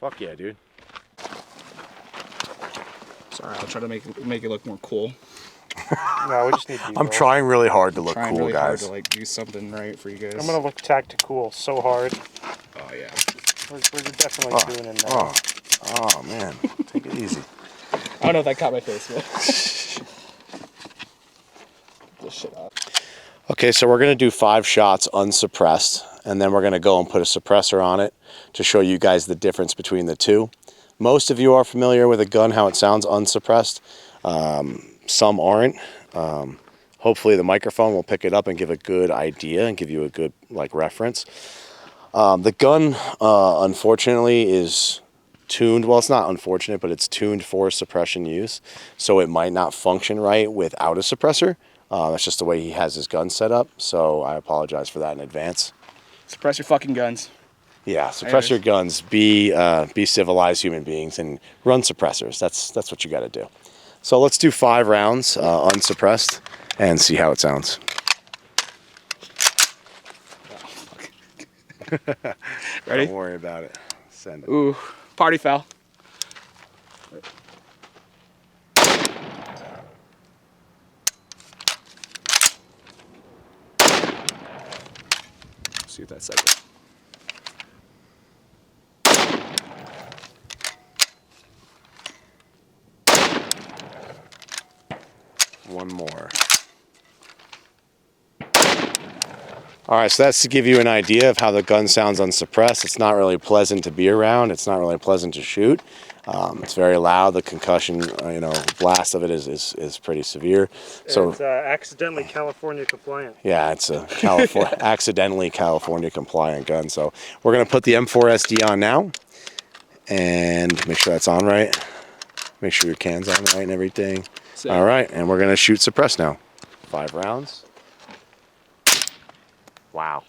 Fuck yeah, dude. Sorry, I'll try to make it look more cool. No, we just need B-roll. I'm trying really hard to look trying cool, really hard guys. to like do something right for you guys. I'm gonna look tactical so hard. Oh yeah. We're definitely doing it now. Oh man, take it easy. I don't know if that caught my face, but this shit up. Okay, so we're gonna do 5 shots unsuppressed, and then we're gonna go and put a suppressor on it to show you guys the difference between the two. Most of you are familiar with a gun, how it sounds unsuppressed. Some aren't. Hopefully the microphone will pick it up and give a good idea and give you a good reference. The gun, unfortunately, is tuned. Well, it's not unfortunate, but it's tuned for suppression use, so it might not function right without a suppressor. That's just the way he has his gun set up, so I apologize for that in advance. Suppress your fucking guns. Yeah, suppress your guns. Be civilized human beings and run suppressors. That's what you got to do. So let's do 5 rounds unsuppressed and see how it sounds. Ready? Don't worry about it. Send it. Ooh, party foul. See if that's it. One more. All right, so that's to give you an idea of how the gun sounds unsuppressed. It's not really pleasant to be around. It's not really pleasant to shoot. It's very loud. The concussion, blast of it is pretty severe. So it's accidentally California compliant. yeah, it's a accidentally California compliant gun. So we're gonna put the M4SDII on now, and make sure that's on right. Make sure your can's on right and everything. Sick. All right, and we're gonna shoot suppress now. 5 rounds. Wow.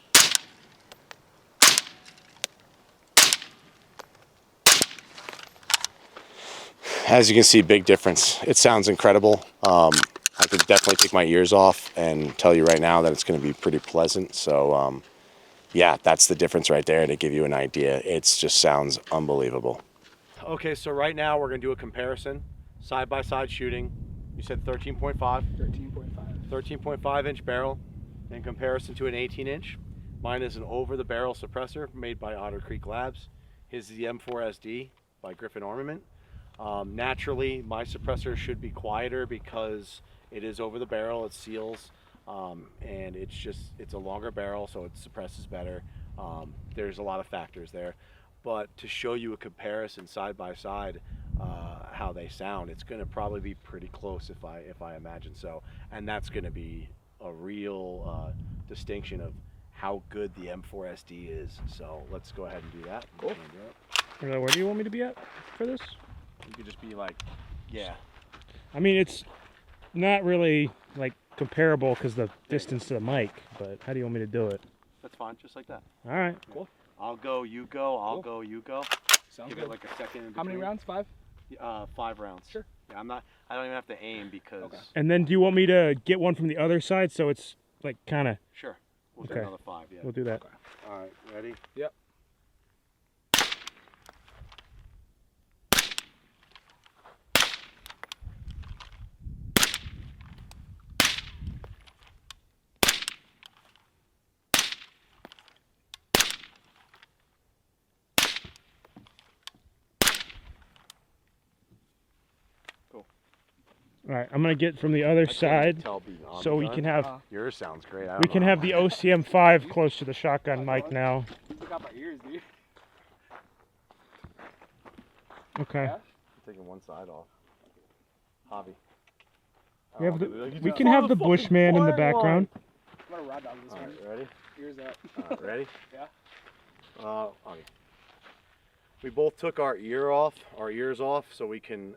As you can see, big difference. It sounds incredible. I could definitely take my ears off and tell you right now that it's going to be pretty pleasant. So, yeah, that's the difference right there to give you an idea. It just sounds unbelievable. Okay, so right now we're going to do a comparison. Side-by-side shooting. You said 13.5? 13.5. 13.5 inch barrel in comparison to an 18 inch. Mine is an over-the-barrel suppressor made by Otter Creek Labs. His is the M4SDII by Griffin Armament. Naturally, my suppressor should be quieter because it is over the barrel, it seals, and it's a longer barrel, so it suppresses better. There's a lot of factors there. But to show you a comparison side by side, how they sound, it's going to probably be pretty close if I imagine so. And that's going to be a real distinction of how good the M4SDII is. So let's go ahead and do that. Cool. Where do you want me to be at for this? You could just be like, yeah. I mean, it's not really comparable because the distance to the mic, but how do you want me to do it? That's fine, just like that. All right. Cool. I'll go, you go, I'll go, you go. Sounds Give good. it like a second in between. How many rounds? 5? 5 rounds. Sure. Yeah, I don't even have to aim because... Okay. And then do you want me to get one from the other side so it's kind of... Sure. We'll do Okay. another 5, yeah. We'll do that. Okay. All right, ready? Yep. All right, I'm going to get from the other side so we can have... Yours sounds great. We can have the OCM5 close to the shotgun mic now. I got my ears, dude. Okay. Yeah? I'm taking one side off. Hobby. We can have the Bushman in the background. I'm gonna ride down this one. Alright, ready? Ears up. Ready? Yeah. Okay. We both took our ears off, so we can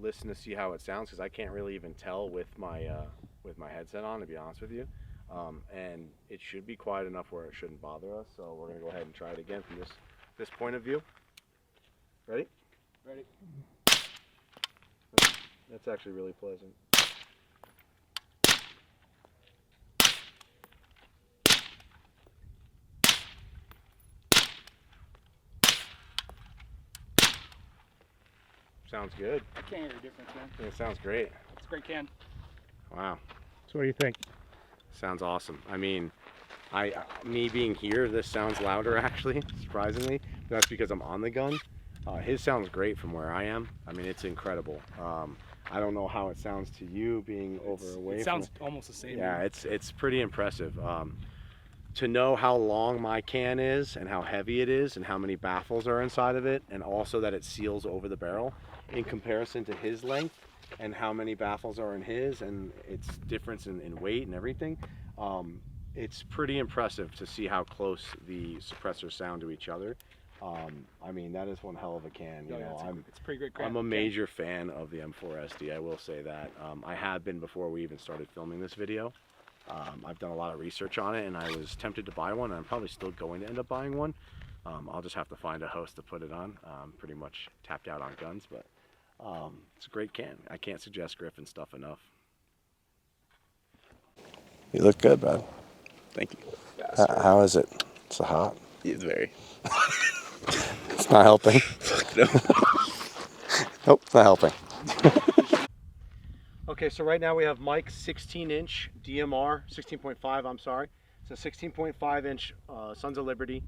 listen to see how it sounds, because I can't really even tell with my headset on, to be honest with you. And it should be quiet enough where it shouldn't bother us. So we're gonna go ahead and try it again from this point of view. Ready? Ready. That's actually really pleasant. Sounds good. I can't hear a difference, man. It sounds great. It's a great can. Wow. So what do you think? Sounds awesome. I mean, me being here, this sounds louder actually, surprisingly. That's because I'm on the gun. His sounds great from where I am. I mean, it's incredible. I don't know how it sounds to you being away. It sounds almost the same. Yeah, it's pretty impressive. To know how long my can is and how heavy it is and how many baffles are inside of it, and also that it seals over the barrel in comparison to his length and how many baffles are in his and its difference in weight and everything. It's pretty impressive to see how close the suppressors sound to each other. I mean, that is one hell of a can. You know, it's a pretty great can. I'm a major fan of the M4SDII, I will say that. I have been before we even started filming this video. I've done a lot of research on it, and I was tempted to buy one, and I'm probably still going to end up buying one. I'll just have to find a host to put it on. I'm pretty much tapped out on guns, but it's a great can. I can't suggest Griffin stuff enough. You look good, bud. Thank you. How is it? It's hot. It's very. It's not helping. Nope, it's not helping. Okay, so right now we have Mike's 16-inch DMR, 16.5, I'm sorry. It's a 16.5-inch Sons of Liberty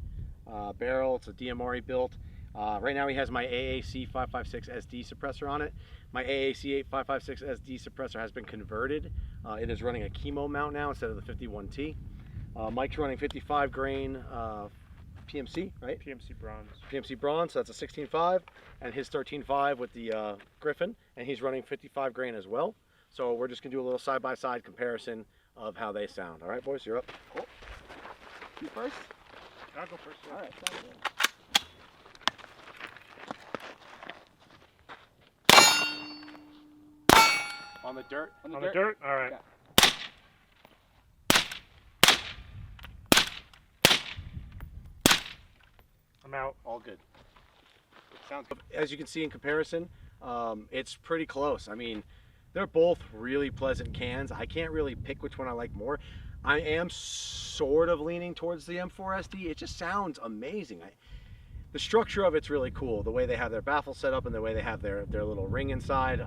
barrel. It's a DMR he built. Right now he has my AAC 556 SD suppressor on it. My AAC 556 SD suppressor has been converted. It is running a chemo mount now instead of the 51T. Mike's running 55 grain PMC, right? PMC bronze. PMC bronze, so that's a 16.5, and his 13.5 with the Griffin, and he's running 55 grain as well. So we're just gonna do a little side-by-side comparison of how they sound. All right, boys, you're up. Cool. You first? I'll go first. All right, sounds good. On the dirt. On On the dirt? All right. Yeah. I'm out. All good. Sounds good. As you can see in comparison, it's pretty close. I mean, they're both really pleasant cans. I can't really pick which one I like more. I am sort of leaning towards the M4SD. It just sounds amazing. The structure of it's really cool. The way they have their baffle set up and the way they have their little ring inside.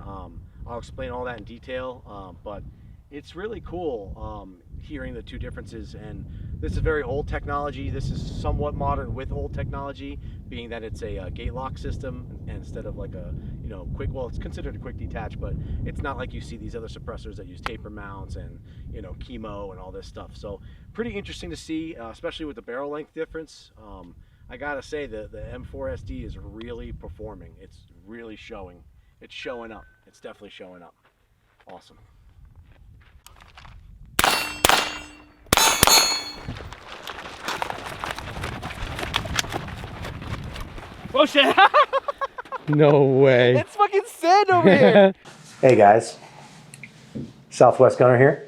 I'll explain all that in detail, but it's really cool hearing the two differences. And this is very old technology. This is somewhat modern with old technology, being that it's a Gate-lok system instead of like a, you know, quick, well, it's considered a quick detach, but it's not like you see these other suppressors that use taper mounts and, you know, chemo and all this stuff. So pretty interesting to see, especially with the barrel length difference. I gotta say the M4SD is really performing. It's really showing. It's showing up. It's definitely showing up. Awesome. Oh shit! No way. It's fucking sand over here. Hey guys, Southwest Gunner here.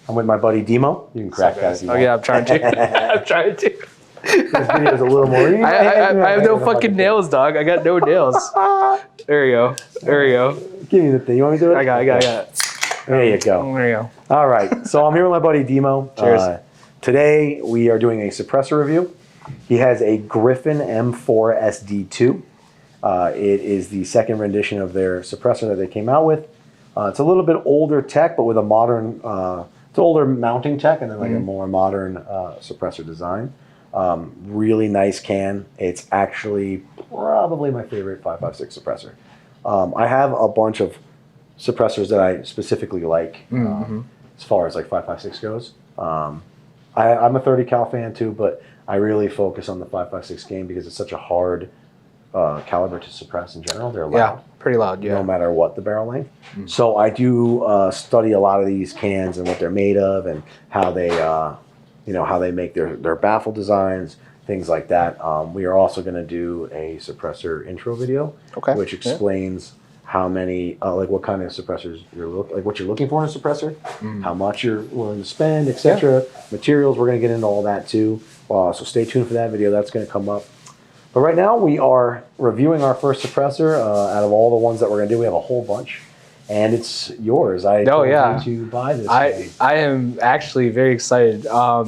I'm with my buddy Demo. You can crack that. Oh yeah, I'm trying to. I'm trying to. This video's a little more. I have no fucking nails, dog. I got no nails. There you go. There you go. Give me the thing. You want me to do it? I got it. There you go. There you go. All right. So I'm here with my buddy Demo. Cheers. Today we are doing a suppressor review. He has a Griffin M4SDII. It is the second rendition of their suppressor that they came out with. It's a little bit older tech, but with a modern, it's older mounting tech and then like a more modern suppressor design. Really nice can. It's actually probably my favorite 5.56 suppressor. I have a bunch of suppressors that I specifically like as far as like 5.56 goes. I'm a 30 cal fan too, but I really focus on the 5.56 game because it's such a hard caliber to suppress in general. They're loud. Yeah, pretty loud. Yeah. No matter what the barrel length. So I do study a lot of these cans and what they're made of and how they, how they make their baffle designs, things like that. We are also going to do a suppressor intro video, which explains how many, like what kind of suppressors what you're looking for in a suppressor, how much you're willing to spend, etc. Materials. We're going to get into all that too. So stay tuned for that video. That's going to come up. But right now we are reviewing our first suppressor. Out of all the ones that we're going to do, we have a whole bunch. And it's yours. I told you to buy this. I am actually very excited. So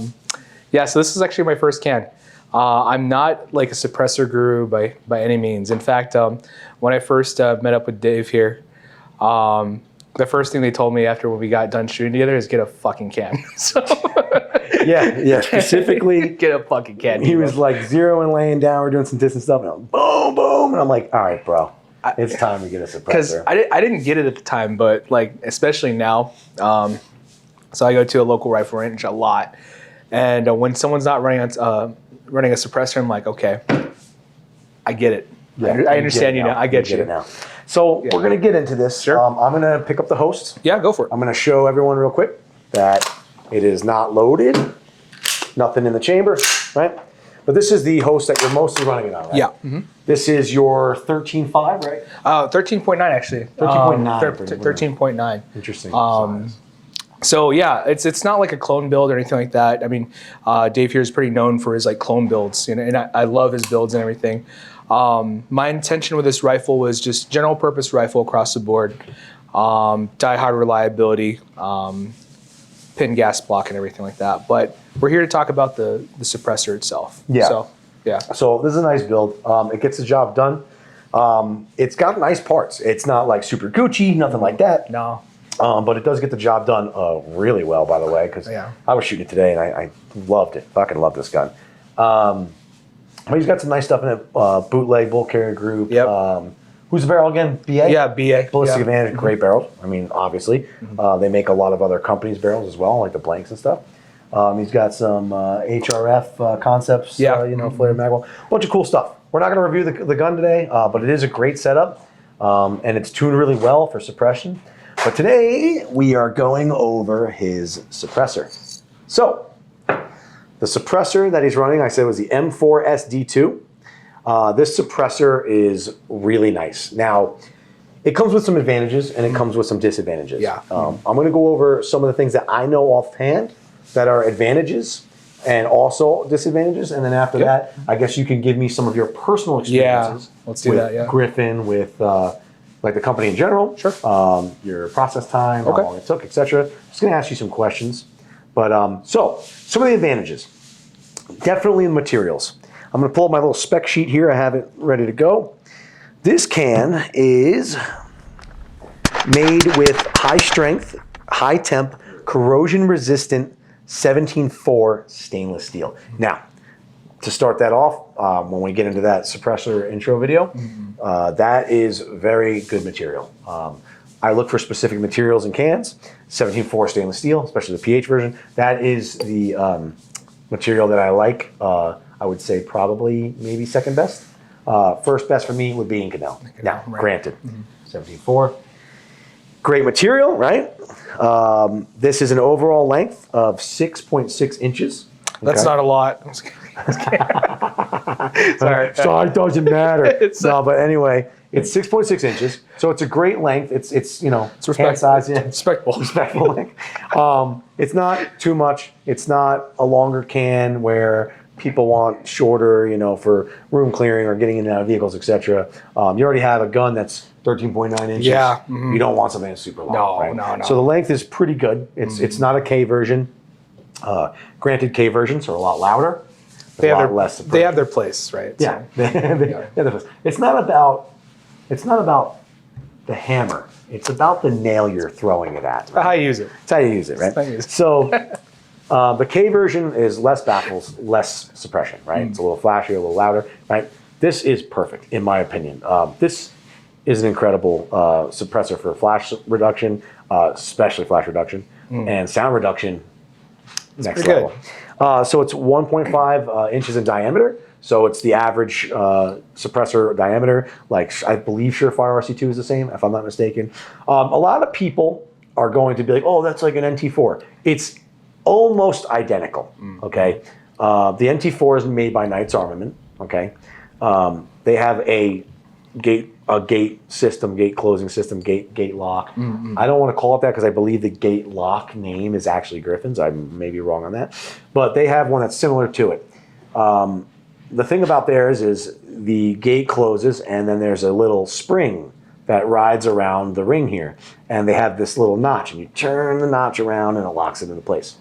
this is actually my first can. I'm not like a suppressor guru by any means. In fact, when I first met up with Dave here, the first thing they told me after when we got done shooting together is get a fucking can. So Yeah, specifically. get a fucking can. He was like zero and laying down. We're doing some distance stuff, and I'm boom, boom, and I'm like, all right, bro, it's time to get a because suppressor. I didn't get it at the time, but like especially now. So I go to a local rifle range a lot, and when someone's not running a suppressor, I'm like, okay, I get it. I understand you now. I get you it now. So we're gonna get into this. Sure. I'm gonna pick up the host. Yeah, go for it. I'm gonna show everyone real quick that it is not loaded, nothing in the chamber, right? But this is the host that you're mostly running it on, right? Yeah. Mm-hmm. This is your 13.5, right? 13.9 actually. 13.9. 13.9. Interesting. Size. So yeah, it's not like a clone build or anything like that. I mean, Dave here is pretty known for his like clone builds, and I love his builds and everything. My intention with this rifle was just general purpose rifle across the board, die-hard reliability, pin gas block and everything like that. But we're here to talk about the suppressor itself. Yeah. So yeah. So this is a nice build. It gets the job done. It's got nice parts. It's not like super Gucci, nothing like that. No. But it does get the job done really well, by the way, because I was shooting it today and I loved it. Fucking love this gun. But he's got some nice stuff in it. Bootleg, bull carrier group. Yep. Who's the barrel again? BA? Yeah, BA. Ballistic Yeah. Advantage, great barrels. I mean, obviously. They make a lot of other companies' barrels as well, like the blanks and stuff. He's got some HRF concepts, flare magwell, bunch of cool stuff. We're not going to review the gun today, but it is a great setup, and it's tuned really well for suppression. But today, we are going over his suppressor. So, the suppressor that he's running, I said, was the M4SDII. This suppressor is really nice. Now, it comes with some advantages and it comes with some disadvantages. Yeah. I'm going to go over some of the things that I know offhand that are advantages and also disadvantages. And then after that, I guess you can give me some of your personal experiences. Yeah, let's do with that, yeah. Griffin, with like the company in general. Sure. Your process time, Okay. how long it took, etc. Just going to ask you some questions. But so, some of the advantages. Definitely in materials. I'm going to pull up my little spec sheet here. I have it ready to go. This can is made with high strength, high temp, corrosion resistant 17.4 stainless steel. Now, to start that off, when we get into that suppressor intro video, that is very good material. I look for specific materials in cans. 17.4 stainless steel, especially the PH version. That is the material that I like. I would say probably maybe second best. First best for me would be Inconel. Now, granted, 17.4. Great material, right? This is an overall length of 6.6 inches. That's not a lot. Sorry. So it doesn't matter. No, but anyway, it's 6.6 inches. So it's a great length. It's hand size. Yeah. Respectable. Respectful length. It's not too much. It's not a longer can where people want shorter, for room clearing or getting in and out of vehicles, etc. You already have a gun that's 13.9 inches. Yeah. You don't want something that's super long. No. So the length is pretty good. It's not a K version. Granted, K versions are a lot louder. They have less. They have their place, right? Yeah. They have their place. It's not about the hammer. It's about the nail you're throwing it at. Right? How you use it. It's how you use it, right? How you use it. So the K version is less baffles, less suppression, right? It's a little flashier, a little louder, right? This is perfect, in my opinion. This is an incredible suppressor for flash reduction, especially flash reduction, and sound reduction, next level. So it's 1.5 inches in diameter. So it's the average suppressor diameter. Like I believe Surefire RC2 is the same, if I'm not mistaken. A lot of people are going to be like, oh, that's like an NT4. It's almost identical, okay? The NT4 is made by Knight's Armament, okay? They have a gate system, gate closing system, Gate-lok. I don't want to call it that because I believe the Gate-lok name is actually Griffin's. I may be wrong on that. But they have one that's similar to it. The thing about theirs is the gate closes and then there's a little spring that rides around the ring here. And they have this little notch and you turn the notch around and it locks it into place.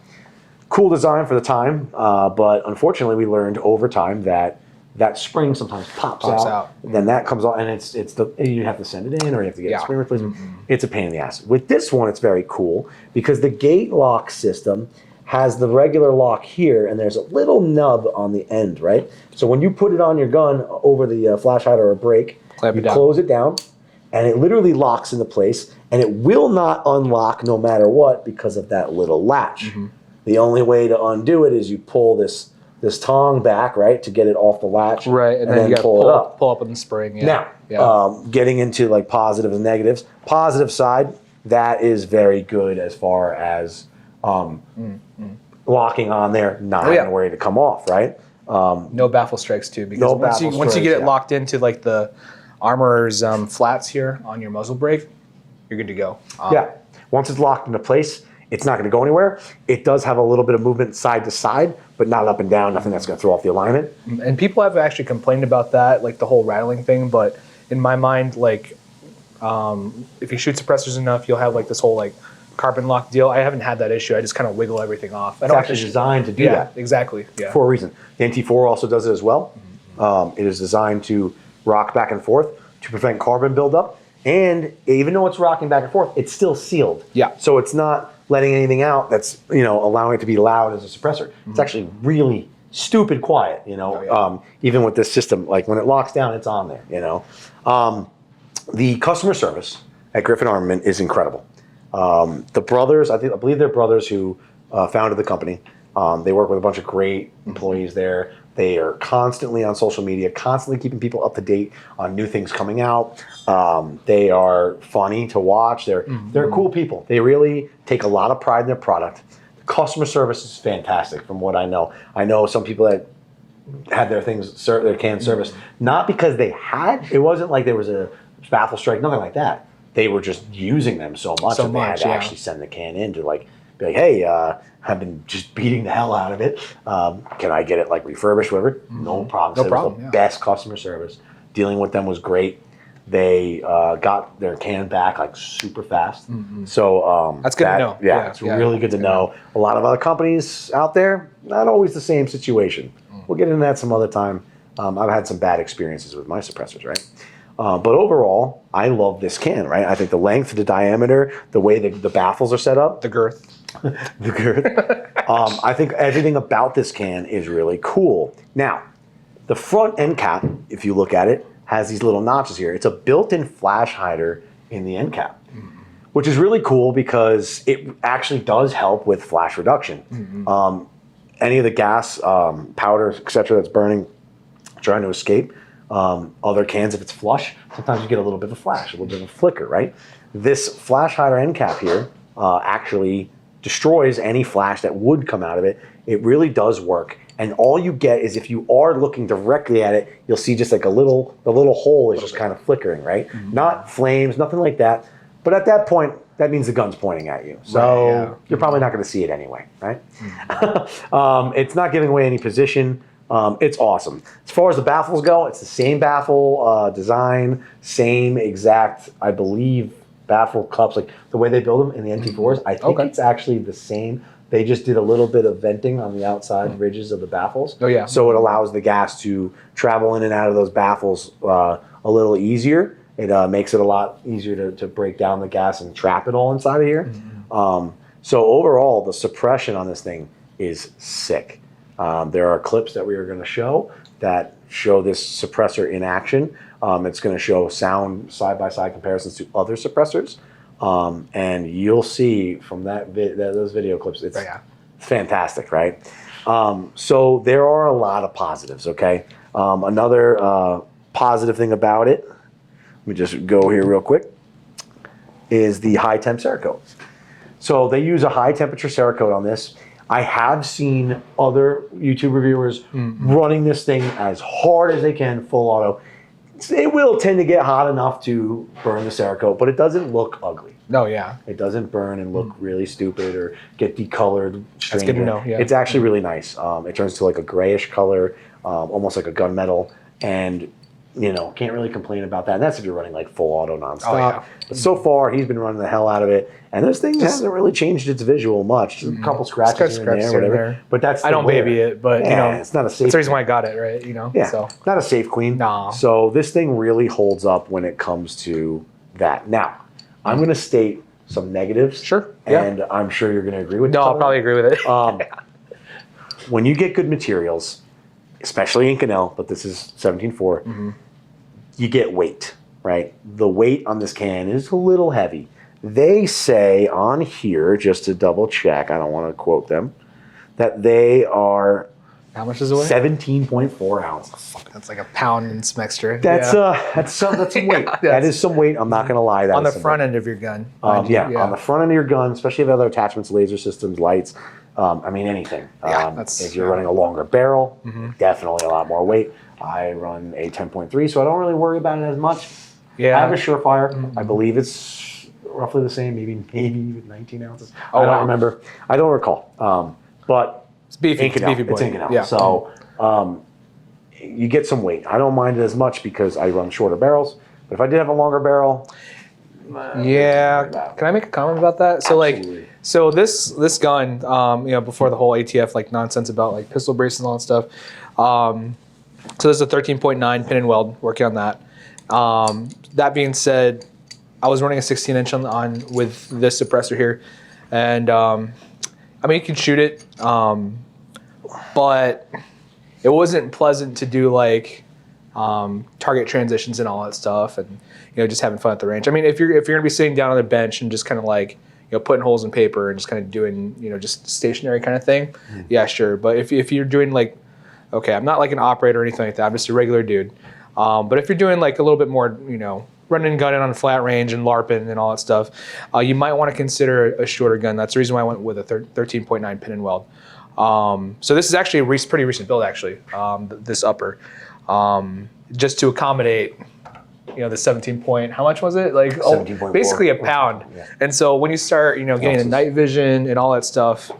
cool design for the time, but unfortunately we learned over time that that spring sometimes pops out. Then that comes off, and you have to send it in, or you have to get a spring replacement. It's a pain in the ass. With this one, it's very cool because the Gate-lok system has the regular lock here, and there's a little nub on the end, right? So when you put it on your gun over the flash hider or brake, you close it down, and it literally locks into place, and it will not unlock no matter what because of that little latch. The only way to undo it is you pull this tongue back, right, to get it off the latch, right, and then you got to pull up on the spring. Now, getting into like positives and negatives. Positive side, that is very good as far as locking on there, not having to worry to come off, right? No baffle strikes too, because once you get it locked into like the armorer's flats here on your muzzle brake, you're good to go. Once it's locked into place, it's not going to go anywhere. It does have a little bit of movement side to side, but not up and down, nothing that's going to throw off the alignment. And people have actually complained about that, like the whole rattling thing, but in my mind, like if you shoot suppressors enough, you'll have like this whole like carbon lock deal. I haven't had that issue. I just kind of wiggle everything off. It's actually designed to do that. Exactly. For a reason. The NT4 also does it as well. It is designed to rock back and forth to prevent carbon buildup. And even though it's rocking back and forth, it's still sealed. So it's not letting anything out that's, allowing it to be loud as a suppressor. It's actually really stupid quiet, even with this system. Like when it locks down, it's on there, The customer service at Griffin Armament is incredible. The brothers, I believe they're brothers who founded the company. They work with a bunch of great employees there. They are constantly on social media, constantly keeping people up to date on new things coming out. They are funny to watch. They're cool people. They really take a lot of pride in their product. The customer service is fantastic from what I know. I know some people that had their their cans serviced, not because they had, it wasn't like there was a baffle strike, nothing like that. They were just using them so much that they had to actually send the can in to like, be like, hey, I've been just beating the hell out of it. Can I get it like refurbished, whatever? No problem. No problem. The best customer service. Dealing with them was great. They got their can back like super fast. So that's good to know. Yeah, it's really good to know. A lot of other companies out there, not always the same situation. We'll get into that some other time. I've had some bad experiences with my suppressors, right? But overall, I love this can, right? I think the length, the diameter, the way the baffles are set up. The girth. The girth. I think everything about this can is really cool. Now, the front end cap, if you look at it, has these little notches here. It's a built-in flash hider in the end cap, which is really cool because it actually does help with flash reduction. Any of the gas, powder, etc. that's burning, trying to escape, other cans, if it's flush, sometimes you get a little bit of a flash, a little bit of a flicker, right? This flash hider end cap here actually destroys any flash that would come out of it. It really does work. And all you get is if you are looking directly at it, you'll see just like the little hole is just kind of flickering, right? Not flames, nothing like that. But at that point, that means the gun's pointing at you. So you're probably not going to see it anyway, right? It's not giving away any position. It's awesome. As far as the baffles go, it's the same baffle design, same exact, I believe, baffle cups, like the way they build them in the NT4s. I think it's actually the same. They just did a little bit of venting on the outside ridges of the baffles. So it allows the gas to travel in and out of those baffles a little easier. It makes it a lot easier to break down the gas and trap it all inside of here. So overall, the suppression on this thing is sick. There are clips that we are going to show that show this suppressor in action. It's going to show sound side-by-side comparisons to other suppressors. And you'll see from those video clips, it's fantastic, right? So there are a lot of positives, okay? Another positive thing about it, let me just go here real quick, is the high temp Cerakote. So they use a high temperature Cerakote on this. I have seen other YouTube reviewers running this thing as hard as they can, full auto. It will tend to get hot enough to burn the Cerakote, but it doesn't look ugly. It doesn't burn and look really stupid or get decolored. That's good to know. It's actually really nice. It turns to like a grayish color, almost like a gunmetal, and you know, can't really complain about that. And that's if you're running like full auto nonstop. Oh, yeah. But so far, he's been running the hell out of it. And this thing hasn't really changed its visual much. Just a couple scratches here and there, whatever. But that's I the don't wear. baby it, but Yeah, you know, it's not a safe. that's the reason why I got it, right? You know, Yeah, so not a safe queen. Nah. So this thing really holds up when it comes to that. Now, I'm going to state some negatives. Sure. Yeah. And I'm sure you're going to agree with no, some I'll of probably agree with it. them. When you get good materials, especially Inconel, but this is 17.4, you get weight, right? The weight on this can is a little heavy. They say on here, just to double check, I don't want to quote them, that they are How much does it weigh? 17.4 ounces. That's like a pound and some extra. That's yeah. that's some weight. Yeah, That is some weight. I'm not going to lie. That on the is some front weight. end of your gun. Yeah, on the front end of your gun, especially if you have other attachments, laser systems, lights. I mean anything. Yeah, if you're running a longer barrel, definitely a lot more weight. I run a 10.3, so I don't really worry about it as much. Yeah. I have a Surefire. I believe it's roughly the same, maybe with 19 ounces. Oh, I don't wow. remember. I don't recall. But It's beefy. It's Inconel. beefy boy. It's Inconel. Yeah. So you get some weight. I don't mind it as much because I run shorter barrels. But if I did have a longer barrel, Yeah. Can I make a comment about that? So Absolutely. like, so this gun, you know, before the whole ATF like nonsense about like pistol braces and all that stuff. So there's a 13.9 pin and weld, working on that. That being said, I was running a 16-inch on with this suppressor here, and I mean you can shoot it, but it wasn't pleasant to do like target transitions and all that stuff, and you know just having fun at the range. I mean, if you're gonna be sitting down on a bench and just kind of like you know putting holes in paper and just kind of doing you know just stationary kind of thing, yeah, sure. But if you're doing like, okay, I'm not like an operator or anything like that. I'm just a regular dude. But if you're doing like a little bit more, you know, running and gunning on a flat range and LARPing and all that stuff, you might want to consider a shorter gun. That's the reason why I went with a 13.9 pin and weld. So this is actually a pretty recent build, actually. This upper, just to accommodate, you know, the 17 point. How much was it? Like 17.4. basically a pound. Yeah. And so when you start, you know, getting the Ounces. night vision and all that stuff, you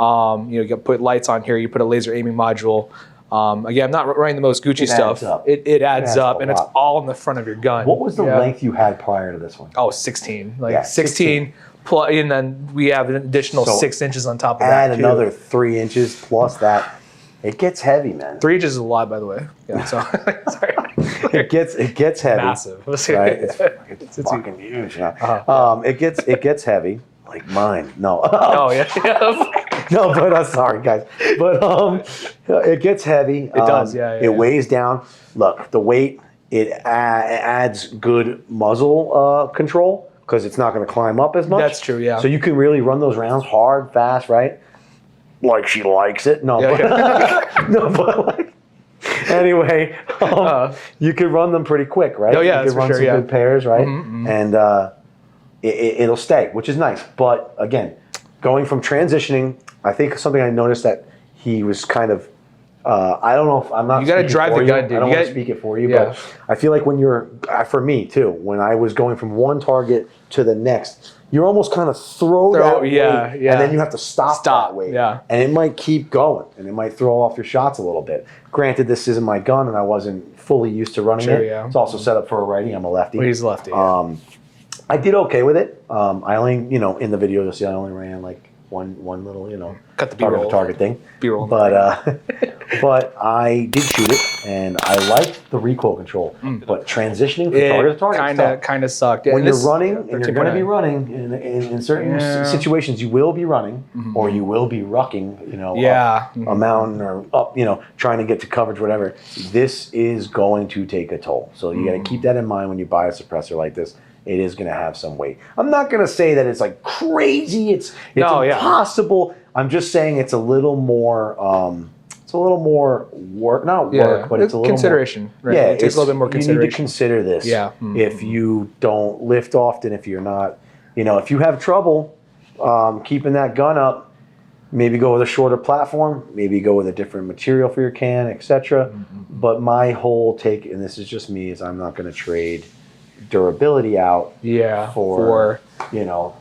know, you put lights on here. You put a laser aiming module. Again, I'm not running the most Gucci stuff. adds up. It adds adds up, a and it's lot. all in the front of your gun. what was the Yeah. length you had prior to this one? Oh, 16. Like Yeah, 16 plus, and then we have an additional So 6 inches on top of that. Add too. another 3 inches plus that. It gets heavy, man. 3 inches is a lot, by the way. Yeah, so sorry. It gets heavy. Massive. Right? It's fucking huge. Yeah. It gets heavy. Like mine. No. Oh yeah. No, but sorry, guys. But it gets heavy. It does, yeah, It weighs down. Look, the weight, it adds good muzzle control because it's not going to climb up as much. That's true, yeah. So you can really run those rounds hard, fast, right? Like she likes it. No, Yeah, but, no, but like, anyway, you can run them pretty quick, right? Oh, yeah, you that's can run for sure, some yeah. good pairs, right? And it'll stay, which is nice. But again, going from transitioning, I think something I noticed that he was kind of. I don't know if I'm not. You gotta speaking drive for the you. gun, dude. I don't You want to gotta- speak it for you, Yeah. but I feel like when you're, for me too, when I was going from one target to the next, you're almost kind of throw that weight, yeah, yeah. and then you have to stop that weight, yeah. and it might keep going, and it might throw off your shots a little bit. Granted, this isn't my gun, and I wasn't fully used to running Sure, it. yeah. It's also set up for a righty. I'm a lefty. Well, he's lefty. Yeah. I did okay with it. I only, in the video, you'll see I only ran like one little, Cut the target B-roll. to target thing. B-roll. But but I did shoot it, and I liked the recoil control. But transitioning from target to target, is tough. kind of sucked. Yeah, When and you're this- running, and you're going to be 13.9. running in certain situations, you will be running, or you will be rucking, Yeah. up a mountain or up, trying to get to coverage, whatever. This is going to take a toll. So you got to keep that in mind when you buy a suppressor like this. It is going to have some weight. I'm not going to say that it's like crazy. It's No, yeah. impossible. I'm just saying it's a little more. It's a little more work, not work, but it's a little consideration. more. Right? Yeah, It takes a little bit more You need to consideration. consider this. Yeah. If you don't lift often, if you're not, if you have trouble keeping that gun up, maybe go with a shorter platform, maybe go with a different material for your can, etc. But my whole take, and this is just me, is I'm not going to trade durability out Yeah. for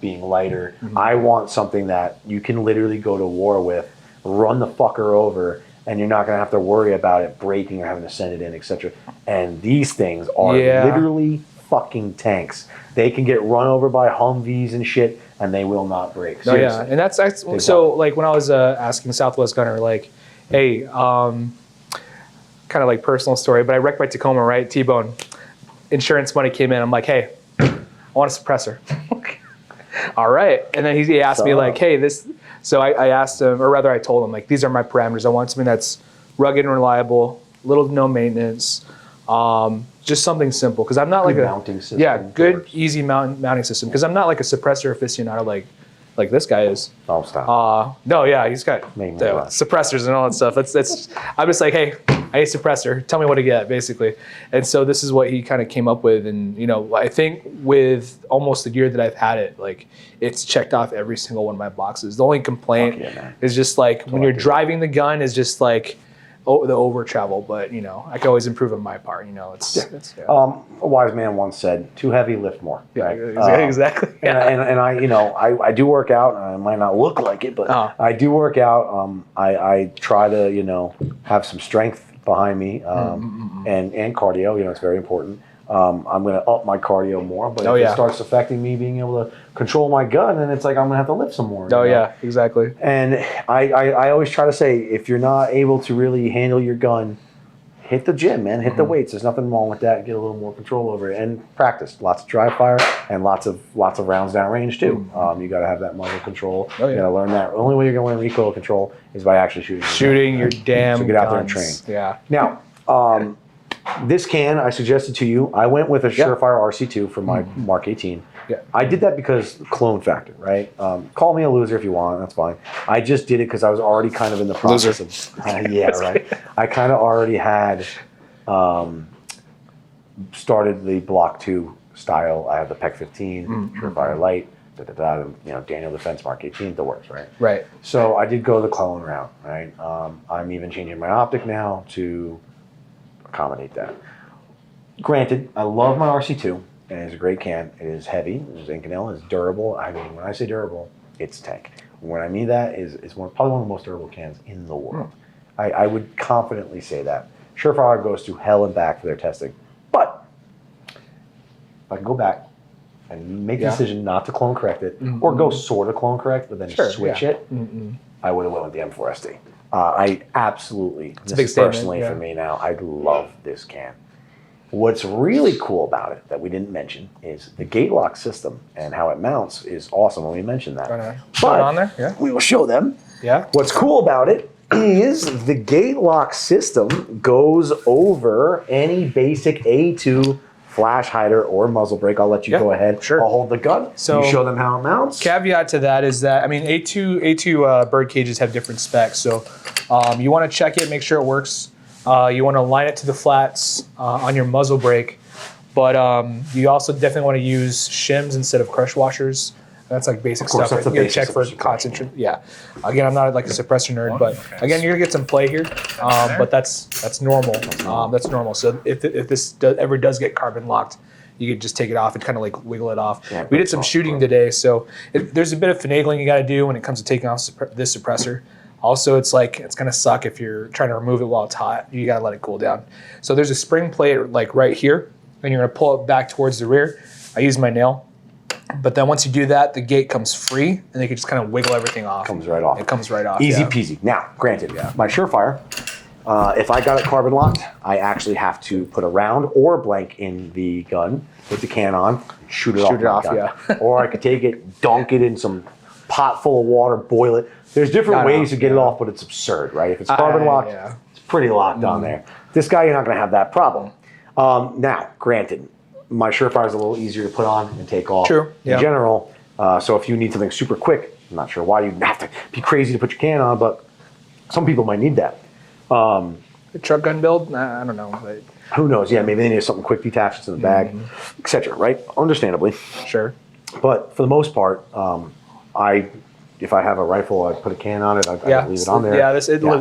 being lighter. I want something that you can literally go to war with, run the fucker over, and you're not going to have to worry about it breaking or having to send it in, etc. And these things are Yeah. literally fucking tanks. They can get run over by Humvees and shit, and they will not break. No, yeah, Seriously. and that's so like when I was asking Southwest Gunner, like, hey, kind of like personal story, but I wrecked my Tacoma, right? T-bone, insurance money came in. I'm like, hey, I want a suppressor. All right, and then he asked me like, hey, this. So I asked him, or rather, I told him like, these are my parameters. I want something that's rugged and reliable, little to no maintenance. Just something simple, because I'm not Good like a mounting system. yeah, good works. easy mounting system. Because I'm not like a suppressor aficionado like this guy is. Oh, stop. No, yeah, he's got Make me the laugh. suppressors and all that stuff. That's. I'm just like, hey, I need a suppressor. Tell me what to get, basically. And so this is what he kind of came up with. And you know, I think with almost the year that I've had it, like it's checked off every single one of my boxes. The only complaint Fuck yeah, man. is just like when you're driving the gun is just like the over travel. But you know, I can always improve on my part. You know, it's yeah. A wise man once said, "Too heavy, lift more." Yeah, Right? exactly. And I, you know, I do work out. I might not look like it, but I do work out. I try to, you know, have some strength behind me, and cardio. You know, it's very important. I'm going to up my cardio more, but if it starts affecting me being able to control my gun, then it's like I'm going to have to lift some more. Oh you know? yeah, exactly. And I always try to say, if you're not able to really handle your gun, hit the gym, man. Hit the weights. There's nothing wrong with that. Get a little more control over it and practice. Lots of dry fire and lots of rounds down range too. You got to have that muzzle control. Oh, yeah. You got to learn that. The only way you're going to learn recoil control is by actually shooting. Shooting your damn So get out there and guns. train. Yeah. Now, this can I suggested to you. I went with a Surefire RC2 for my Mark 18. Yeah. I did that because clone factor, right? Call me a loser if you want. That's fine. I just did it because I was already kind of in the process of. Yeah, right. I kind of already had started the Block 2 style. I had the PEC 15, Surefire Light, you know, Daniel Defense Mark 18, the works, right? Right. So I did go the clone route, right? I'm even changing my optic now to accommodate that. Granted, I love my RC2, and it's a great can. It is heavy, it's Inconel, it's durable. I mean, when I say durable, it's tank. When I mean that is probably one of the most durable cans in the world. I would confidently say that. Surefire goes through hell and back for their testing. But if I can go back and make the decision not to clone correct it, or go sort of clone correct, but then switch it, I would have went with the M4SD. I absolutely, It's a big statement, personally for me now, I love this can. What's really cool about it that we didn't mention is the Gate-lok system and how it mounts is awesome when we mentioned that. Put it on there? Yeah. We will show them. Yeah. What's cool about it is the Gate-lok system goes over any basic A2 flash hider or muzzle brake. I'll let you go ahead. Sure. I'll hold the gun. So you show them how it mounts. Caveat to that is that, I mean, A2 bird cages have different specs. So you want to check it, make sure it works. You want to align it to the flats on your muzzle brake. But you also definitely want to use shims instead of crush washers. That's like basic Of course, stuff. that's the You gotta basics check for of suppression. concentration. Yeah. Again, I'm not like a suppressor nerd, but again, you're gonna get some play here. But that's normal. That's normal. So if this ever does get carbon locked, you could just take it off and kind of like wiggle it off. Yeah, we did some shooting today, so there's a bit of finagling you got to do when it comes to taking off this suppressor. Also, it's gonna suck if you're trying to remove it while it's hot. You gotta let it cool down. So there's a spring plate like right here, and you're gonna pull it back towards the rear. I use my nail. But then once you do that, the gate comes free, and they can just kind of wiggle everything off. Comes right off. It comes right off. Easy peasy. Now, granted, my Surefire, if I got it carbon locked, I actually have to put a round or a blank in the gun, put the can on, shoot it off. Yeah. Or I could take it, dunk it in some pot full of water, boil it. There's different ways to get it off, but it's absurd, right? If it's carbon locked, it's pretty locked on there. This guy, you're not going to have that problem. Now, granted, my Surefire is a little easier to put on and take off in general. So if you need something super quick, I'm not sure why you have to be crazy to put your can on, but some people might need that. A truck gun build? Nah, I don't know. But who knows? Yeah, maybe they need something quick detached in the bag, etc. Right? Understandably. Sure. But for the most part, I if I have a rifle, I put a can on it. I Yeah, leave it on there. yeah.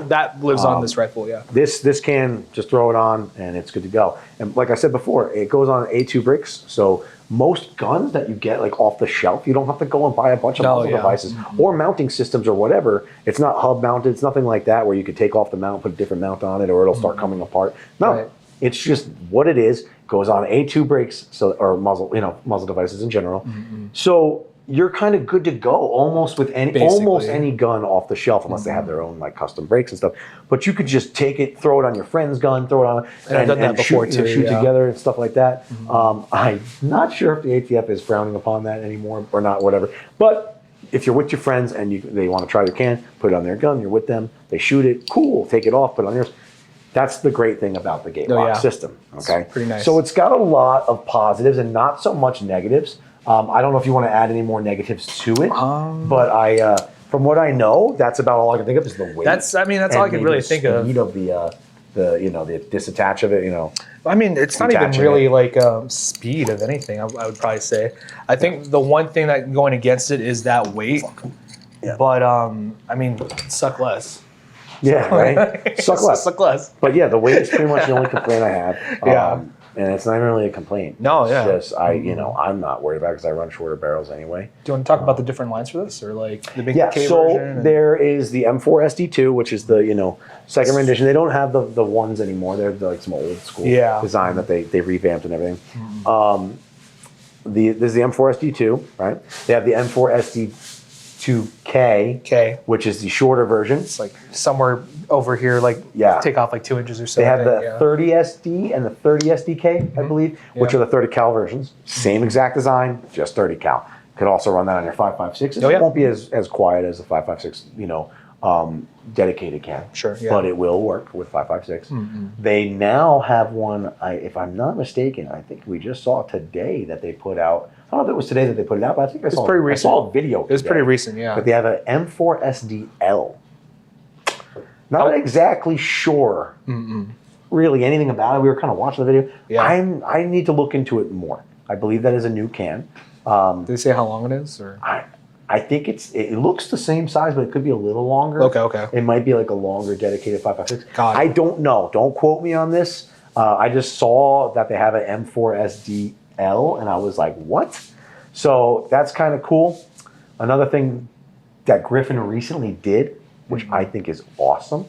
That lives on this rifle. Yeah. This can, just throw it on and it's good to go. And like I said before, it goes on A2 bricks. So most guns that you get like off the shelf, you don't have to go and buy a bunch of muzzle devices or mounting systems or whatever. It's not hub mounted. It's nothing like that where you could take off the mount, put a different mount on it, or it'll start coming apart. No, Right. it's just what it is. Goes on A2 brakes, so or muzzle, muzzle devices in general. So you're kind of good to go almost with almost any gun off the shelf, unless they have their own like custom brakes and stuff. But you could just take it, throw it on your friend's gun, throw it on, And I've done that before shoot, too, shoot yeah. together and stuff like that. I'm not sure if the ATF is frowning upon that anymore or not, whatever. But if you're with your friends and they want to try their can, put it on their gun. You're with them. They shoot it. Cool. Take it off. Put it on yours. That's the great thing about the Gate-lok system. Okay, pretty nice. So it's got a lot of positives and not so much negatives. I don't know if you want to add any more negatives to it, but from what I know, that's about all I can think of is the weight. That's all I can really think of. Speed of the the disattach of it. I mean, it's not even Detaching really like speed of anything. I would probably say. I think the one thing that going against it is that weight. Yeah. But I mean, suck less. Yeah, right. Suck less. Suck less. But yeah, the weight is pretty much the only complaint I have. Yeah. And it's not even really a complaint. No, It's yeah. just I'm not worried about it because I run shorter barrels anyway. Do you want to talk about the different lines for this, or like the big Yeah, K so version? there is the M4SDII, which is the second rendition. They don't have the ones anymore. They're like some old school design that they revamped and everything. There's the M4SDII, right? They have the M4SDII-K, which is the shorter version. It's like somewhere over here, like take off like 2 inches or so. They have the 30SD and the 30SDK, I believe, which are the 30 cal versions. Same exact design, just 30 cal. Could also run that on your 5.56. It won't be as quiet as the 5.56, dedicated can. Sure, yeah. But it will work with 5.56. They now have one, if I'm not mistaken, I think we just saw today that they put out. I don't know if it was today that they put it out, but I think I saw pretty recent. I saw a video It was today. pretty recent, yeah. But they have an M4SDL. Not exactly sure really anything about it. We were kind of watching the video. Yeah. I need to look into it more. I believe that is a new can. Did they say how long it is? Or I think it looks the same size, but it could be a little longer. Okay. It might be like a longer dedicated 5.56. Got it. I don't know. Don't quote me on this. I just saw that they have an M4SDL, and I was like, what? So that's kind of cool. Another thing that Griffin recently did, which I think is awesome,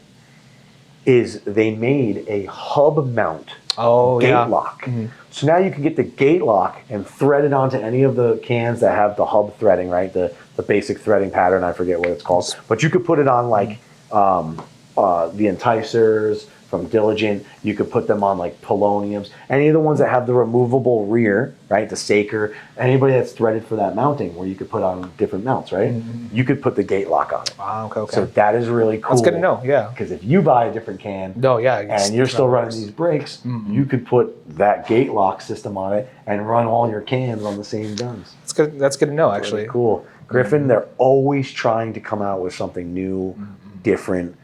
is they made a hub mount Gate-lok. So now you can get the Gate-lok and thread it onto any of the cans that have the hub threading, right? The basic threading pattern, I forget what it's called. But you could put it on like the Enticers from Diligent. You could put them on like Poloniums. Any of the ones that have the removable rear, right? The Saker. Anybody that's threaded for that mounting where you could put on different mounts, right? You could put the Gate-lok on it. Wow, okay. So that is really cool. That's good to know, yeah. Because if you buy a different can and you're still running these brakes, you could put that Gate-lok system on it and run all your cans on the same guns. That's good to know, actually. Really cool. Griffin, they're always trying to come out with something new, different,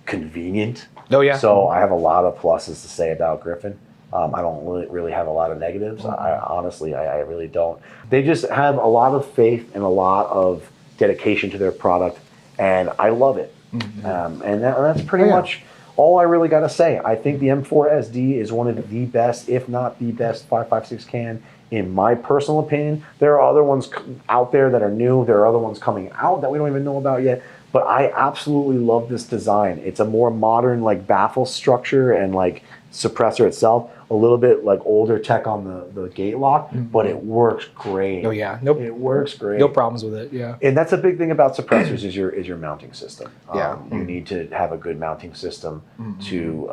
convenient. Oh, yeah. So I have a lot of pluses to say about Griffin. I don't really have a lot of negatives. Honestly, I really don't. They just have a lot of faith and a lot of dedication to their product, and I love it. And that's pretty much all I really got to say. I think the M4SD is one of the best, if not the best, 5.56 can. In my personal opinion, there are other ones out there that are new. There are other ones coming out that we don't even know about yet. But I absolutely love this design. It's a more modern like baffle structure and like suppressor itself. A little bit like older tech on the Gate-lok, but it works great. Oh yeah, nope. It works great. No problems with it. Yeah. And that's a big thing about suppressors is your mounting system. Yeah. You need to have a good mounting system to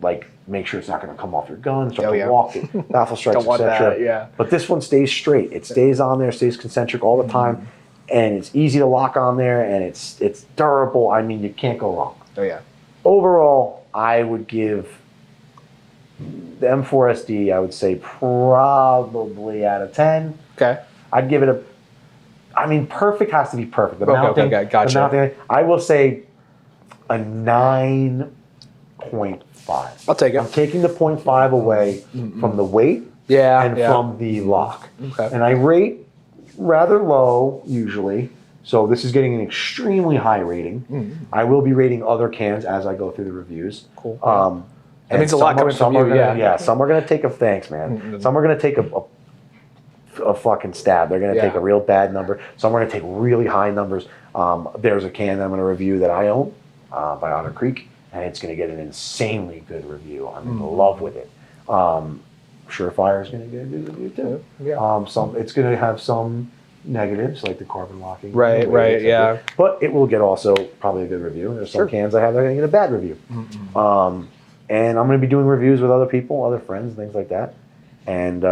like make sure it's not going to come off your gun, start to walk it, baffle strikes, Don't want etc. that, yeah. But this one stays straight. It stays on there, stays concentric all the time, and it's easy to lock on there, and it's durable. I mean, you can't go wrong. Oh yeah. Overall, I would give the M4SD, I would say probably out of 10. Okay. I'd give it perfect has to be perfect. The mounting, gotcha. the mounting, I will say a 9.5. I'll take it. I'm taking the 0.5 away from the weight and from the lock. Okay. And I rate rather low usually. So this is getting an extremely high rating. I will be rating other cans as I go through the reviews. Cool. That means a lot coming from you, yeah. Some are gonna take a thanks, man. Some are gonna take a fucking stab. They're gonna take a real bad number. Some are gonna take really high numbers. There's a can that I'm gonna review that I own by Otter Creek, and it's gonna get an insanely good review. I'm in love with it. Surefire is gonna get a good review too. It's gonna have some negatives like the carbon locking. Right, yeah. But it will get also probably a good review. There's some cans I have that are gonna get a bad review. And I'm gonna be doing reviews with other people, other friends, things like that. And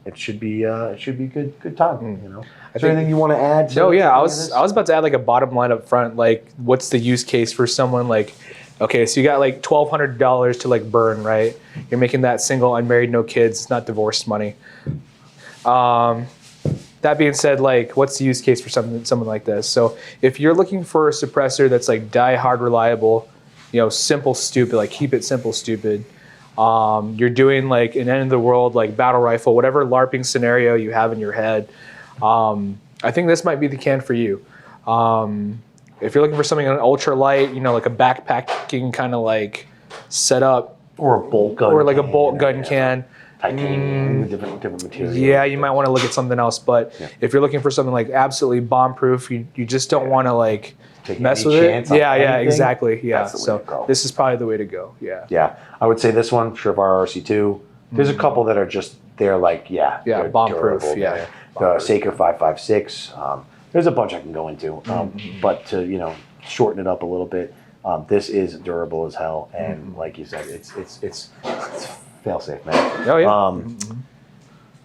it should be a good time. You know. Is there anything you want to add to I was about to add like a bottom line up front, like what's the use case for someone like, okay, so you got like $1,200 to like burn, right? You're making that single, unmarried, no kids, not divorced money. That being said, like, what's the use case for someone like this? So if you're looking for a suppressor that's like die hard reliable, you know, simple, stupid, like keep it simple, stupid. You're doing like an end of the world, like battle rifle, whatever LARPing scenario you have in your head. I think this might be the can for you. If you're looking for something ultra light, you know, like a backpacking kind of like setup, or a bolt gun, or like a bolt gun can. Titanium, different material. Yeah, you might want to look at something else. But if you're looking for something like absolutely bomb proof, you just don't want to like mess with it. Yeah, exactly. Yeah, so this is probably the way to go. Yeah. I would say this one, Surefire RC2. There's a couple that are just they're like they're bomb proof. Durable. The Saker 556. There's a bunch I can go into, but to shorten it up a little bit, this is durable as hell, and like you said, it's fail safe, man. Oh yeah.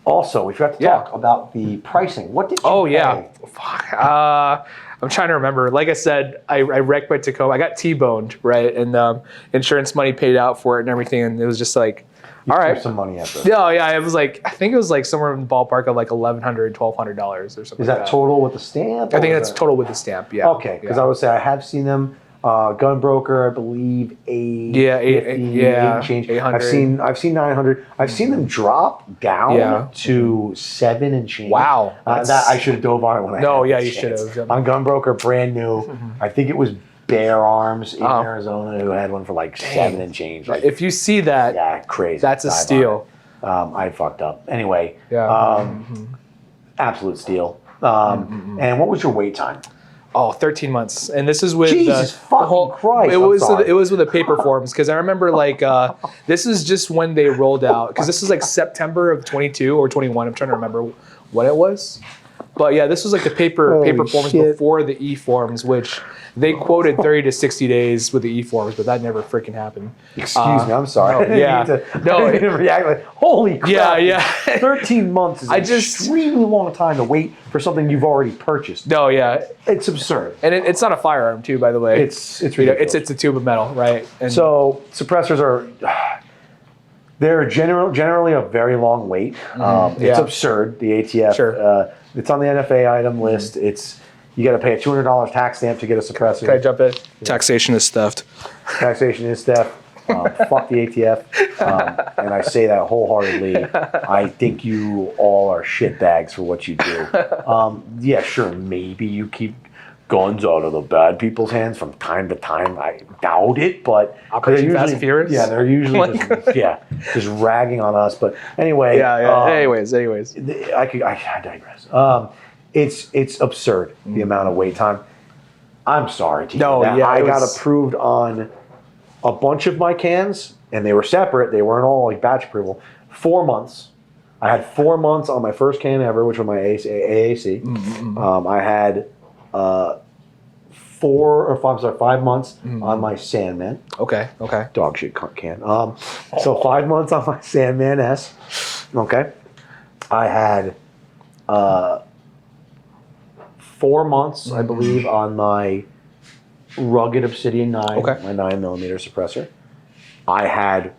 Also, we forgot to talk about the pricing. What did you pay? Fuck. I'm trying to remember. Like I said, I wrecked my Tacoma. I got T-boned, right? And insurance money paid out for it and everything. And it was just like, all right. Some money at this. Yeah, it was like, I think it was like somewhere in the ballpark of like $1,100, $1,200 or something. Is that total with the stamp? I think that's total with the stamp, yeah. Okay, because I would say I have seen them. Gunbroker, I believe, 850, change. 800. I've seen 900. I've seen them drop down to 7 and change. Wow, that I should have dove on it when I. No, had you chance. should have. On Gunbroker, brand new. I think it was Bear Arms in Arizona who had one for like 7 and change. Like, if you see that, crazy. That's a steal. I fucked up. Anyway, absolute steal. And what was your wait time? Oh, 13 months, and this is with Jesus fucking Christ. It was with the paper forms because I remember like this is just when they rolled out because this is like September of 22 or 21. I'm trying to remember what it was, but yeah, this was like the paper forms before the e forms, which they quoted 30 to 60 days with the e forms, but that never freaking happened. Excuse me, I'm sorry. I didn't react like holy crap. Yeah. 13 months is an extremely long time to wait for something you've already purchased. No, yeah, it's absurd, and it's not a firearm too, by the way. It's ridiculous. It's a tube of metal, right? And so suppressors are they're generally a very long wait. It's absurd. The ATF, it's on the NFA item list. You got to pay a $200 tax stamp to get a suppressor. Can I jump in? Taxation is theft. Taxation is theft. Fuck the ATF. And I say that wholeheartedly. I think you all are shitbags for what you do. Yeah, sure, maybe you keep guns out of the bad people's hands from time to time. I doubt it, but Operation Fast and Furious? Yeah, they're usually just ragging on us. But anyway. Anyways. I digress. It's absurd the amount of wait time. I'm sorry to you. I got approved on a bunch of my cans, and they were separate. They weren't all like batch approval. 4 months. I had 4 months on my first can ever, which was my AAC. I had 5 months on my Sandman. Okay. Dog shit can. So 5 months on my Sandman S. Okay. I had 4 months, I believe, on my rugged Obsidian 9, my 9mm suppressor. I had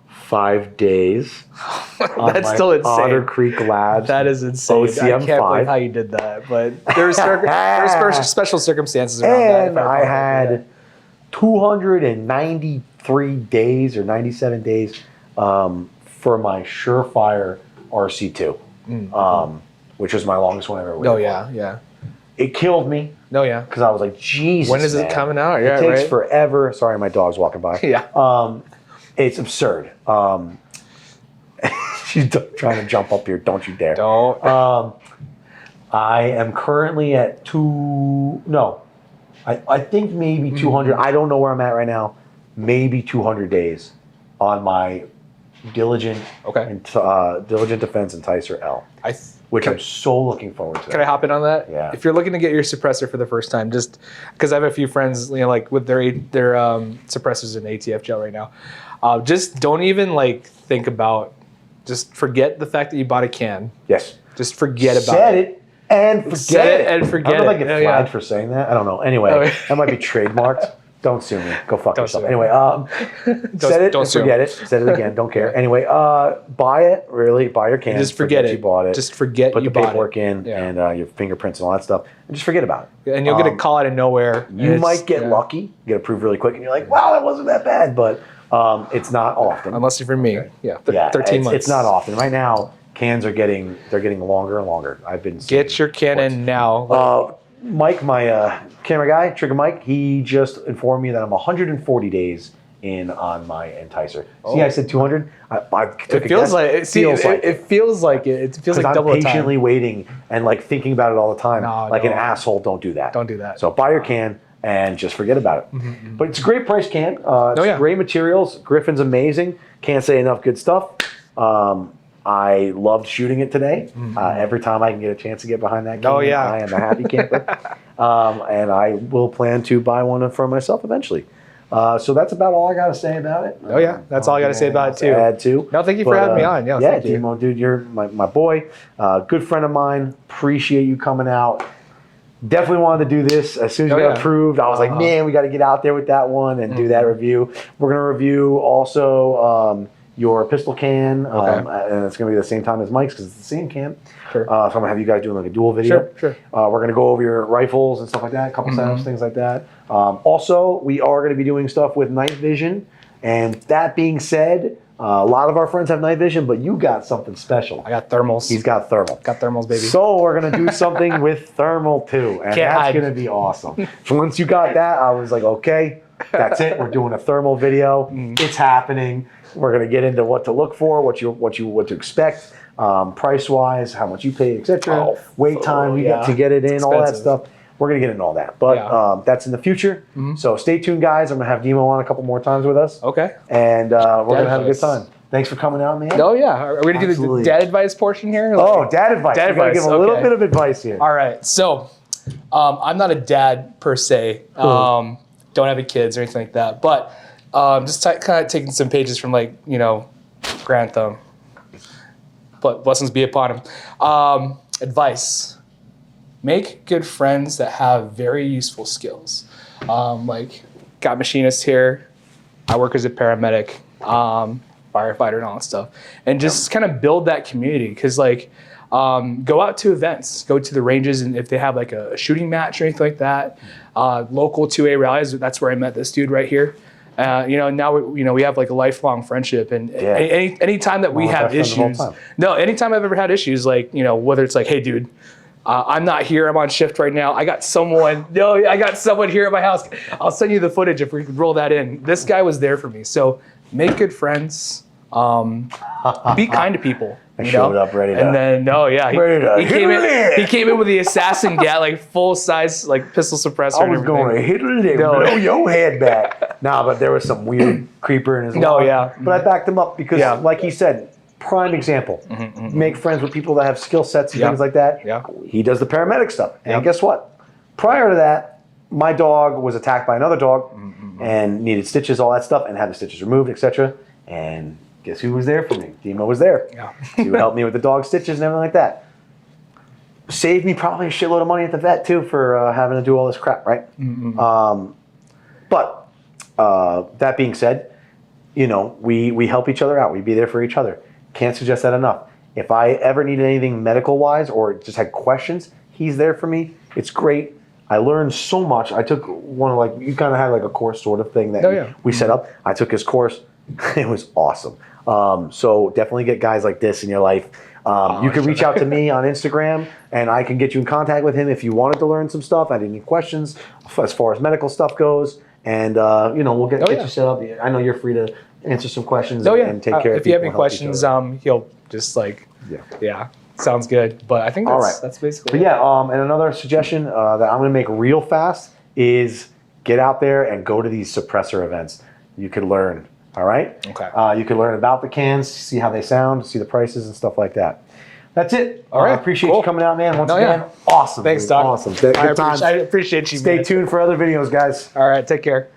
5 days on That's my still insane. Otter Creek Labs. That is insane. OCM5. I can't believe how you did that, but there's special circumstances around that. And I had 293 days or 97 days for my Surefire RC2. which was my longest one I ever waited Oh for. yeah. It killed me No, yeah. because I was like, Jesus, When is it man. coming out? It Yeah, takes right. forever. Sorry, my dog's walking by. Yeah. It's absurd. She's trying to jump up here. Don't you dare. Don't. I am currently at I think maybe 200. I don't know where I'm at right now. Maybe 200 days on my Diligent Diligent Defense Enticer L, which I'm so looking forward to. Can I hop in on that? Yeah. If you're looking to get your suppressor for the first time, just because I have a few friends, like with their suppressors in ATF gel right now, just don't even think about. Just forget the fact that you bought a can. Yes. Just forget about Set it and forget Set it. it and forget I don't know if I it. get Yeah, flagged yeah. for saying that. I don't know. Anyway, Okay. that might be trademarked. Don't sue me. Go fuck Don't yourself. sue. Anyway, set it don't and sue. forget it. Set it again. Don't care. Anyway, buy it. Really, buy your can. Just forget it. You bought it. Just forget Put you the bought paperwork it. in Yeah. and your fingerprints and all that stuff, and just forget about it. And you'll get a call out of nowhere. You might get lucky, get approved really quick, and you're like, "Wow, that wasn't that bad." But it's not often. Unless you're from me. Yeah. 13 months. It's not often. Right now, cans are getting longer and longer. I've been Get seeing your cannon now. Mike, my camera guy, Trigger Mike, he just informed me that I'm 140 days in on my Enticer. See, I said 200. I took It feels like it feels like it feels like it. It feels like I'm double the patiently time. waiting and thinking about it all the time. No, like an no. asshole, don't do that. Don't do that. So buy your can and just forget about it. But it's a great price can. It's great materials. Griffin's amazing. Can't say enough good stuff. I loved shooting it today. Every time I can get a chance to get behind that can, I am a happy camper. And I will plan to buy one for myself eventually. So that's about all I got to say about it. Oh yeah, that's all I got to say about it too. Add to. No, thank you for having me on. Yeah, thank you. Demo, dude, you're my boy. Good friend of mine. Appreciate you coming out. Definitely wanted to do this as soon as you got approved. I was like, man, we got to get out there with that one and do that review. We're gonna review also your pistol can, and it's gonna be the same time as Mike's because it's the same can. Sure. So I'm gonna have you guys doing like a dual video. Sure. We're gonna go over your rifles and stuff like that, a couple setups, things like that. Also, we are gonna be doing stuff with night vision. And that being said, a lot of our friends have night vision, but you got something special. I got thermals. He's got thermal. Got thermals, baby. So we're gonna do something with thermal too, and Can't that's hide. gonna be awesome. So once you got that, I was like, okay, that's it. We're doing a thermal video. It's happening. We're gonna get into what to look for, what to expect, price wise, how much you pay, etc. Wait time we get to get it in, all that Expensive. stuff. We're gonna get into all that, but that's in the future. So stay tuned, guys. I'm gonna have Demo on a couple more times with us, Okay. and we're gonna have a good advice. time. Thanks for coming out, man. Oh yeah. Are we gonna do Absolutely. the dad advice portion here? Oh, dad advice. Dad We gotta advice, give a little okay. bit of advice here. All right. So, I'm not a dad per se. Don't have any kids or anything like that. But just kind of taking some pages from Grantham. But blessings be upon him. Advice: make good friends that have very useful skills. Got machinists here. I work as a paramedic, firefighter, and all that stuff, and just kind of build that community. Because go out to events, go to the ranges, and if they have like a shooting match or anything like that, local 2A rallies. That's where I met this dude right here. Now we have like a lifelong friendship, and any time that we One of have our friends of all issues, time. anytime I've ever had issues, whether it's like, hey, dude, I'm not here, I'm on shift right now. I got someone here at my house. I'll send you the footage if we could roll that in. This guy was there for me. So make good friends. Be kind to people. Showed up ready to. And then he He came in with the assassin gat, full size pistol suppressor. I was going to hit it, blow your head back. Nah, but there was some weird creeper in his lawn. But I backed him up because, like he said, prime example. Make friends with people that have skill sets and things like that. Yeah. He does the paramedic stuff. And guess what? Prior to that, my dog was attacked by another dog and needed stitches, all that stuff, and had the stitches removed, etc. And guess who was there for me? Demo was there. Yeah. He would help me with the dog stitches and everything like that. Saved me probably a shitload of money at the vet too for having to do all this crap, right? But that being said, we help each other out. We be there for each other. Can't suggest that enough. If I ever needed anything medical wise or just had questions, he's there for me. It's great. I learned so much. I took one of you kind of had a course sort of thing that we set up. I took his course. It was awesome. So definitely get guys like this in your life. You can reach out to me on Instagram, and I can get you in contact with him if you wanted to learn some stuff, had any questions as far as medical stuff goes, and we'll get you set up. I know you're free to answer some questions and take care of if you have people any and help each questions, other. he'll just sounds good. But I think that's basically But and another suggestion that I'm going to make real fast is get out there and go to these suppressor events. You could learn. All right. Okay. You can learn about the cans, see how they sound, see the prices and stuff like that. That's it. All right. I appreciate you coming out, man. Once Yeah. again, awesome. Thanks, dude. Doc. Awesome. Good times. I appreciate you. Stay man. tuned for other videos, guys. All right. Take care.